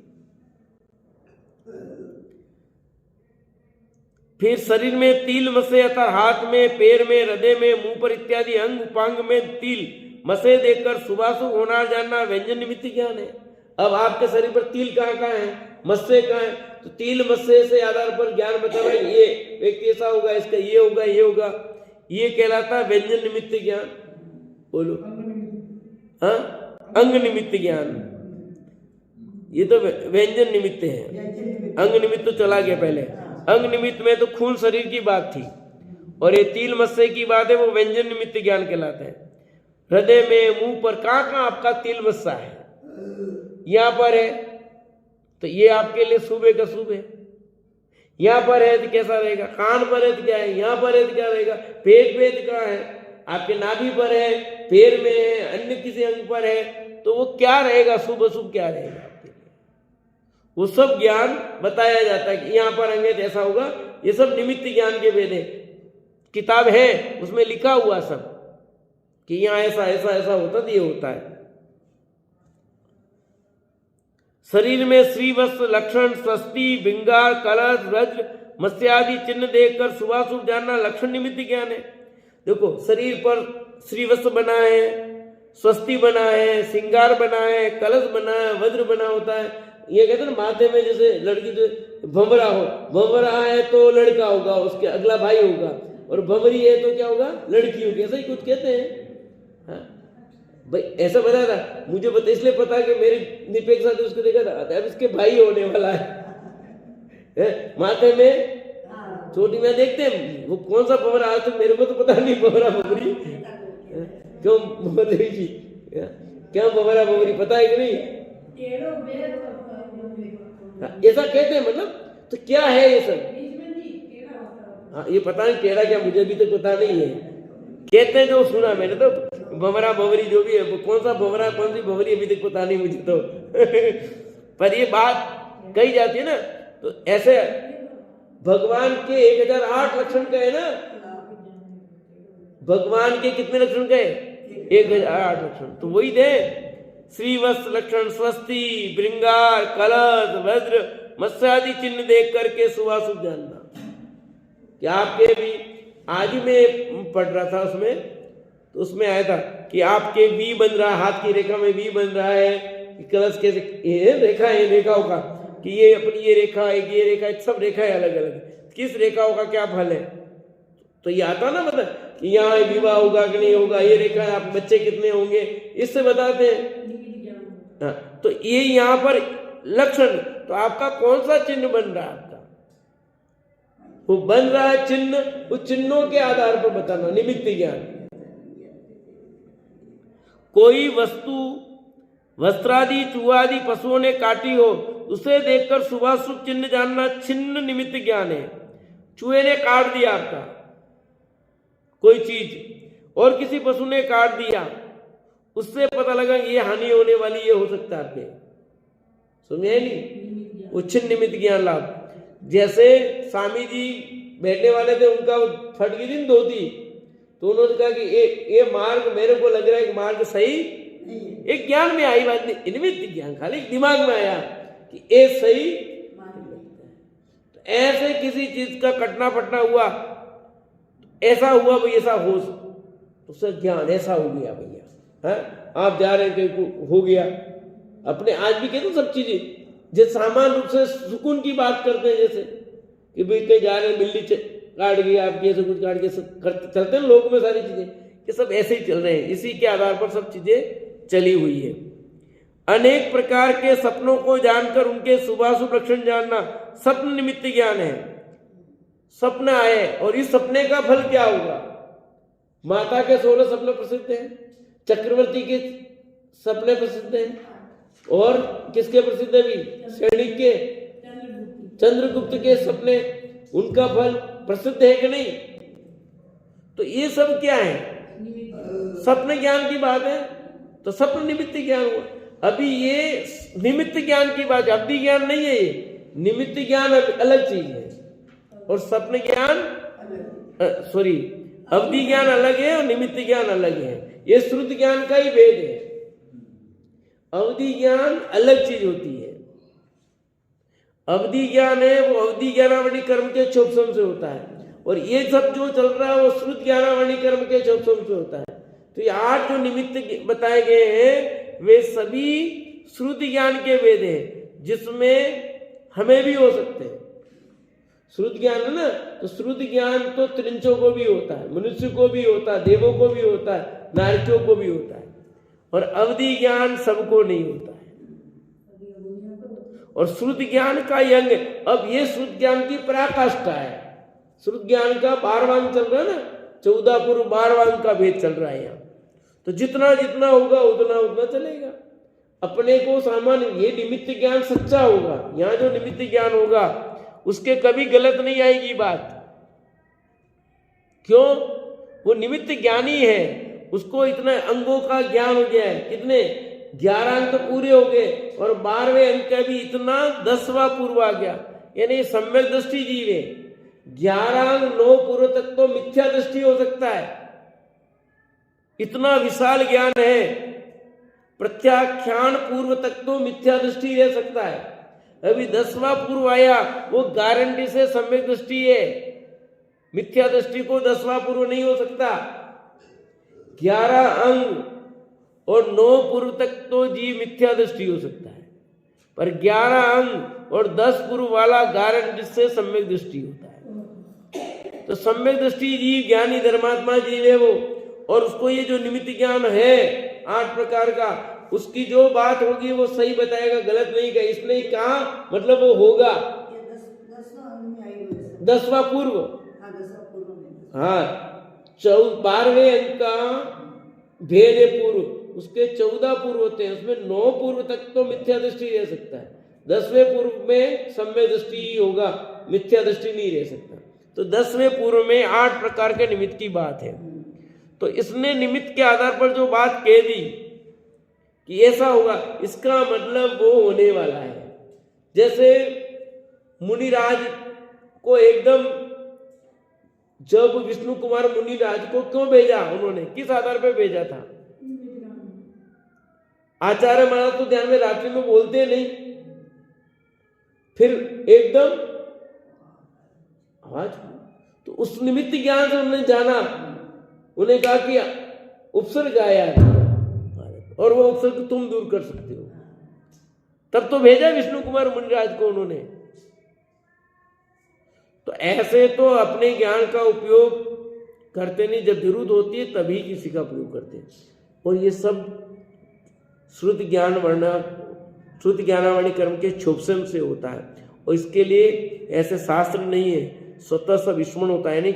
फिर शरीर में तिल मसे अर्थात हाथ में, पैर में, हृदय में, मुंह पर इत्यादि अंग उपांग में तिल मसे देखकर शुभाशुभ होना जानना व्यंजन निमित्त ज्ञान है। अब आपके शरीर पर तिल कहाँ है, मस्से कहाँ है, तो तिल मस्से से आधार पर ज्ञान बताना ये व्यक्ति ऐसा होगा, इसका ये होगा, ये होगा, ये कहलाता है व्यंजन निमित्त ज्ञान। बोलो हाँ, अंग निमित्त ज्ञान, ये तो व्यंजन निमित्त है, अंग निमित्त तो चला गया पहले। अंग निमित्त में तो खून शरीर की बात थी और ये तिल मस्से की बात है, वो व्यंजन निमित्त ज्ञान कहलाता है। हृदय में, मुंह पर, कहाँ आपका तिल मस्सा है, यहां पर है तो ये आपके लिए शुभ है का शुभ है, यहां पर है तो कैसा रहेगा, कान पर है तो क्या है, यहां पर है तो क्या रहेगा, पेट वेद कहाँ है, आपके नाभि पर है, पैर में है, अन्य किसी अंग पर है, तो वो क्या रहेगा, शुभ अशुभ क्या रहेगा आपके लिए, वो सब ज्ञान बताया जाता है कि यहाँ पर अंग है तो ऐसा होगा। ये सब निमित्त ज्ञान के वेद है, किताब है उसमें लिखा हुआ सब कि यहाँ ऐसा ऐसा ऐसा होता तो ये होता है। शरीर में श्री वस्त्र लक्षण स्वस्ति बिंगा कलश वज्र मत्स्यादि चिन्ह देखकर शुभाशुभ जानना लक्षण निमित्त ज्ञान है। देखो शरीर पर श्री वस्त्र बना है, स्वस्ति बना है, श्रृंगार बना है, कलश बना है, वज्र बना होता है। ये कहते हैं ना माथे में जैसे लड़की जो भंवरा हो, भंवरा है तो लड़का होगा, उसके अगला भाई होगा, और भंवरी है तो क्या होगा, लड़की होगी, ऐसा ही कुछ कहते हैं। हाँ भाई ऐसा बताया था मुझे, इसलिए पता कि मेरी निपेक्षा थी उसको देखा था, अब इसके भाई होने वाला है माथे में छोटी में देखते हैं वो कौन सा भंवरा, आज तो मेरे को तो पता नहीं भंवरा भंवरी क्यों बोल रही जी, क्या भंवरा भंवरी पता है कि नहीं? ऐसा कहते हैं मतलब, तो क्या है ये सब? हाँ ये पता नहीं टेढ़ा क्या, मुझे भी तो पता नहीं है, कहते हैं जो सुना मैंने तो भंवरा भंवरी जो भी है, वो कौन सा भंवरा कौन सी भंवरी अभी तक पता नहीं मुझे तो पर ये बात कही जाती है ना, तो ऐसे भगवान के 1008 लक्षण का है ना, भगवान के कितने लक्षण गए? 1008 लक्षण। तो वही दे श्रीवत्स लक्षण, स्वस्ति, श्रृंगार, कलश, वज्र, मत्स्य आदि चिन्ह देख करके शुभाशुभ जानना। कि आपके भी आज ही मैं पढ़ रहा था उसमें, तो उसमें आया था कि आपके वी बन रहा, हाथ की रेखा में वी बन रहा है, कलश के रेखा है, रेखाओं का कि ये अपनी ये रेखा है, ये रेखा है, सब रेखा है अलग अलग, किस रेखाओं का क्या फल है, तो ये आता ना मतलब कि यहाँ विवाह होगा कि नहीं होगा, ये रेखा है, आप बच्चे कितने होंगे, इससे बताते हैं। हाँ, तो ये यहाँ पर लक्षण, तो आपका कौन सा चिन्ह बन रहा है, आपका वो बन रहा है चिन्ह, उस चिन्हों के आधार पर बताना, निमित्त ज्ञान। कोई वस्तु वस्त्रादि चूहादि पशुओं ने काटी हो, उसे देखकर शुभाशुभ चिन्ह जानना छिन्न निमित्त ज्ञान है। चूहे ने काट दिया आपका कोई चीज और किसी पशु ने काट दिया, उससे पता लगा ये हानि होने वाली, ये हो सकता है आपके, सुनिए नहीं, वो छिन्न निमित्त ज्ञान लाभ। जैसे स्वामी जी बैठने वाले थे, उनका फट गई थी धोती, तो उन्होंने कहा कि ये मार्ग मेरे को लग रहा है कि मार्ग सही, एक ज्ञान में आई बात नहीं, निमित्त ज्ञान खाली दिमाग में आया कि ये सही। तो ऐसे किसी चीज का कटना फटना हुआ, ऐसा हुआ भाई, ऐसा हो, उससे ज्ञान ऐसा हो गया भैया, है आप जा रहे थे हो गया। अपने आज भी कहते सब चीजें जैसे सामान्य रूप से सुकून की बात करते हैं, जैसे कि भाई कहीं जा रहे हैं, बिल्ली काट गई आपकी, ऐसे कुछ काट के चलते हैं लोग में सारी चीजें, ये सब ऐसे ही चल रहे हैं, इसी के आधार पर सब चीजें चली हुई है। अनेक प्रकार के सपनों को जानकर उनके शुभाशुभ लक्षण जानना स्वप्न निमित्त ज्ञान है। सपना आए और इस सपने का फल क्या होगा? माता के 16 सपने प्रसिद्ध हैं, चक्रवर्ती के सपने प्रसिद्ध हैं, और किसके प्रसिद्ध है भी? सैनिक के, चंद्रगुप्त के सपने, उनका फल प्रसिद्ध है कि नहीं? तो ये सब क्या है? सपने ज्ञान की बात है, तो सपन निमित्त ज्ञान हुआ। अभी ये निमित्त ज्ञान की बात, अवधि ज्ञान नहीं है, ये निमित्त ज्ञान अलग चीज है और सपन ज्ञान सॉरी अवधि ज्ञान अलग है और निमित्त ज्ञान अलग है। ये श्रुति ज्ञान का ही भेद है। अवधि ज्ञान अलग चीज होती है। अवधि ज्ञान है वो अवधि ज्ञानावणी कर्म के क्षोभसम से होता है, और ये सब जो चल रहा है वो श्रुत ज्ञानावणी कर्म के क्षोभसम से होता है। तो ये 8 जो निमित्त बताए गए हैं वे सभी श्रुति ज्ञान के वेद हैं, जिसमें हमें भी हो सकते हैं। श्रुत ज्ञान है ना, तो श्रुत ज्ञान तो त्रिंचों को भी होता है, मनुष्य को भी होता है, देवों को भी होता है, नारकियों को भी होता है, और अवधि ज्ञान सबको नहीं होता है। और श्रुत ज्ञान का यंग, अब ये श्रुत ज्ञान की पराकाष्ठा है। श्रुत ज्ञान का 12वां चल रहा है ना, 14 पूर्व 12वां का भेद चल रहा है यहाँ। तो जितना जितना होगा उतना उतना चलेगा। अपने को सामान्य ये निमित्त ज्ञान सच्चा होगा, यहाँ जो निमित्त ज्ञान होगा उसके कभी गलत नहीं आएगी बात। क्यों? वो निमित्त ज्ञानी है, उसको इतना अंगों का ज्ञान हो गया है। कितने? 11 अंक तो पूरे हो गए, और 12वें अंक का भी इतना 10वां पूर्व आ गया, यानी सम्यक दृष्टि जीव है। 11 अंक 9 पूर्व तक तो मिथ्या दृष्टि हो सकता है, इतना विशाल ज्ञान है। प्रत्याख्यान पूर्व तक तो मिथ्या दृष्टि रह सकता है। अभी 10वां पूर्व आया, वो गारंटी से सम्यक दृष्टि है। मिथ्या दृष्टि को 10वां पूर्व नहीं हो सकता। 11 अंग और 9 पूर्व तक तो जीव मिथ्या दृष्टि हो सकता है, पर 11 अंग और 10 पूर्व वाला गारंटी से सम्यक दृष्टि होता है। तो सम्यक दृष्टि जीव ज्ञानी धर्मात्मा जीव है वो, और उसको ये जो निमित्त ज्ञान है 8 प्रकार का, उसकी जो बात होगी वो सही बताएगा, गलत नहीं कहा। इसने कहा मतलब वो होगा। 10वां पूर्व, हाँ 12वें अंक का भेद है पूर्व, उसके 14 पूर्व होते हैं, उसमें 9 पूर्व तक तो मिथ्या दृष्टि रह सकता है, 10वें पूर्व में सम्यक दृष्टि ही होगा, मिथ्या दृष्टि नहीं रह सकता। तो 10वें पूर्व में 8 प्रकार के निमित्त की बात है। तो इसने निमित्त के आधार पर जो बात कह दी कि ऐसा होगा, इसका मतलब वो होने वाला है। जैसे मुनिराज को एकदम, जब विष्णु कुमार मुनिराज को क्यों भेजा उन्होंने, किस आधार पर भेजा था? आचार्य महाराज तो ध्यान में रात्रि में बोलते नहीं, फिर एकदम आवाज, तो उस निमित्त ज्ञान से उन्होंने जाना, उन्हें कहा कि उपसर्ग आया और वो उपसर्ग तुम दूर कर सकते हो, तब तो भेजा विष्णु कुमार मुनिराज को उन्होंने। तो ऐसे तो अपने ज्ञान का उपयोग करते नहीं, जब जरूरत होती है तभी किसी का प्रयोग करते हैं। और ये सब श्रुति ज्ञानावणी कर्म के क्षोभन से होता है, और इसके लिए ऐसे शास्त्र नहीं है, स्वतः सब स्मरण होता है। यानी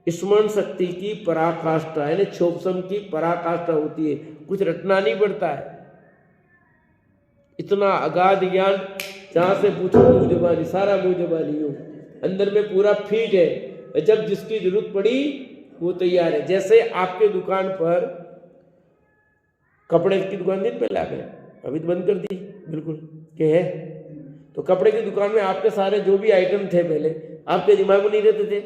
स्मरण शक्ति की पराकाष्ठा, यानी क्षोभन की पराकाष्ठा होती है, कुछ रटना नहीं पड़ता है। इतना अगाध ज्ञान, जहां से पूछो मुंह जबानी, सारा मुंह जबानी हो, अंदर में पूरा फिट है, जब जिसकी जरूरत पड़ी वो तैयार है। जैसे आपके दुकान पर कपड़े की दुकान दिन पहले आ गए, अभी तो बंद कर दी बिल्कुल के है, तो कपड़े की दुकान में आपके सारे जो भी आइटम थे पहले आपके दिमाग में नहीं रहते थे।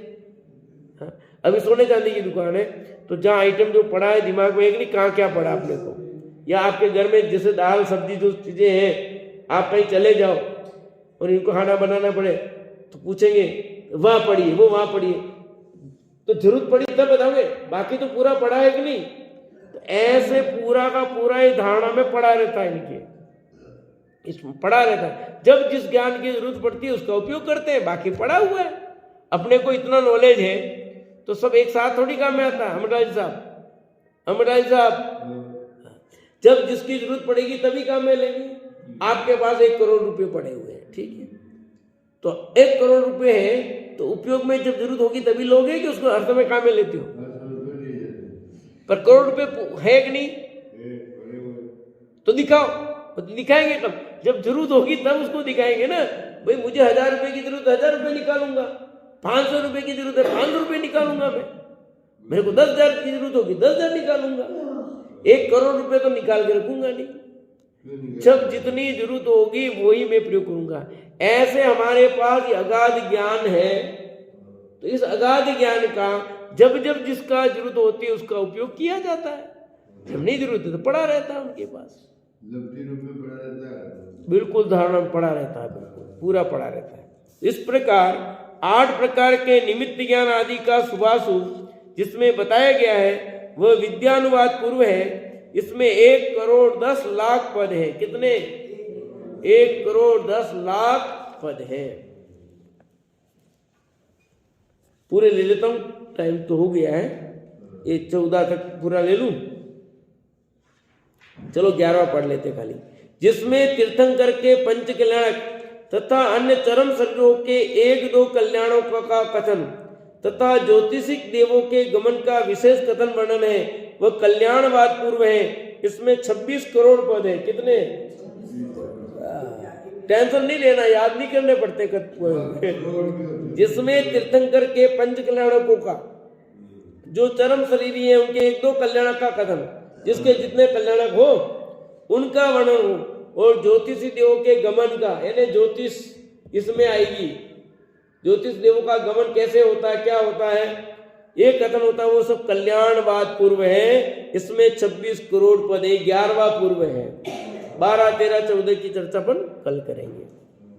हाँ? अभी सोने चांदी की दुकान है, तो जहाँ आइटम जो पड़ा है दिमाग में एक नहीं, कहाँ क्या पड़ा आपने को, या आपके घर में जैसे दाल सब्जी जो चीजें हैं, आप कहीं चले जाओ और इनको खाना बनाना पड़े तो पूछेंगे वहां पड़ी है, वो वहां पड़ी है, तो जरूरत पड़ी तब बताओगे, बाकी तो पूरा पड़ा है कि नहीं। तो ऐसे पूरा का पूरा ये धारणा में पड़ा रहता है, इनके इसमें पड़ा रहता है। जब जिस ज्ञान की जरूरत पड़ती है उसका उपयोग करते हैं, बाकी पड़ा हुआ है। अपने को इतना नॉलेज है तो सब एक साथ थोड़ी काम में आता है। अमरराज साहब, जब जिसकी जरूरत पड़ेगी तभी काम में लेंगे। आपके पास 1 करोड़ रुपए पड़े हुए हैं, ठीक है, तो 1 करोड़ रुपए है, तो उपयोग में जब जरूरत होगी तभी लोगे कि उसको हर समय काम में लेते हो? पर करोड़ रुपए है कि नहीं, तो दिखाओ। तो दिखाएंगे कब? जब जरूरत होगी तब उसको दिखाएंगे ना। भाई मुझे 1000 रुपए की जरूरत है, 1000 रुपए निकालूंगा, 500 रुपए की जरूरत है, 500 रुपए निकालूंगा, मैं मेरे को 10,000 की जरूरत होगी, 10,000 निकालूंगा। 1 करोड़ रुपए तो निकाल के रखूंगा नहीं, जब जितनी जरूरत होगी वही मैं प्रयोग करूंगा। ऐसे हमारे पास अगाध ज्ञान है, तो इस अगाध ज्ञान का जब जब जिसका जरूरत होती है उसका उपयोग किया जाता है, जब नहीं जरूरत है तो पड़ा रहता है उनके पास, बिल्कुल धारणा में पड़ा रहता है, बिल्कुल पूरा पड़ा रहता है। इस प्रकार 8 प्रकार के निमित्त ज्ञान आदि का शुभाशुभ जिसमें बताया गया है वह विद्यानुवाद पूर्व है। इसमें 1 करोड़ 10 लाख पद है। कितने? 1 करोड़ 10 लाख पद है। पूरे ले लेता हूं, टाइम तो हो गया है, ये 14 तक पूरा ले लूं। चलो 11वां पढ़ लेते खाली। जिसमें तीर्थंकर के पंच कल्याणक तथा अन्य चरम शरीरों के 1-2 कल्याणों का कथन तथा ज्योतिषिक देवों के गमन का विशेष कथन वर्णन है, वह कल्याणवाद पूर्व है। इसमें 26 करोड़ पद है। कितने? टेंशन नहीं लेना, याद नहीं करने पड़ते। जिसमें तीर्थंकर के पंच कल्याणकों का, जो चरम शरीरी है उनके 1-2 कल्याणक का कथन, जिसके जितने कल्याणक हो उनका वर्णन हो, और ज्योतिषी देवों के गमन का, यानी ज्योतिष इसमें आएगी, ज्योतिष देवों का गमन कैसे होता है, क्या होता है, ये कथन होता है, वो सब कल्याणवाद पूर्व है। इसमें 26 करोड़ पद है। 11वां पूर्व है। 12, 13, 14 की चर्चा अपन कल करेंगे।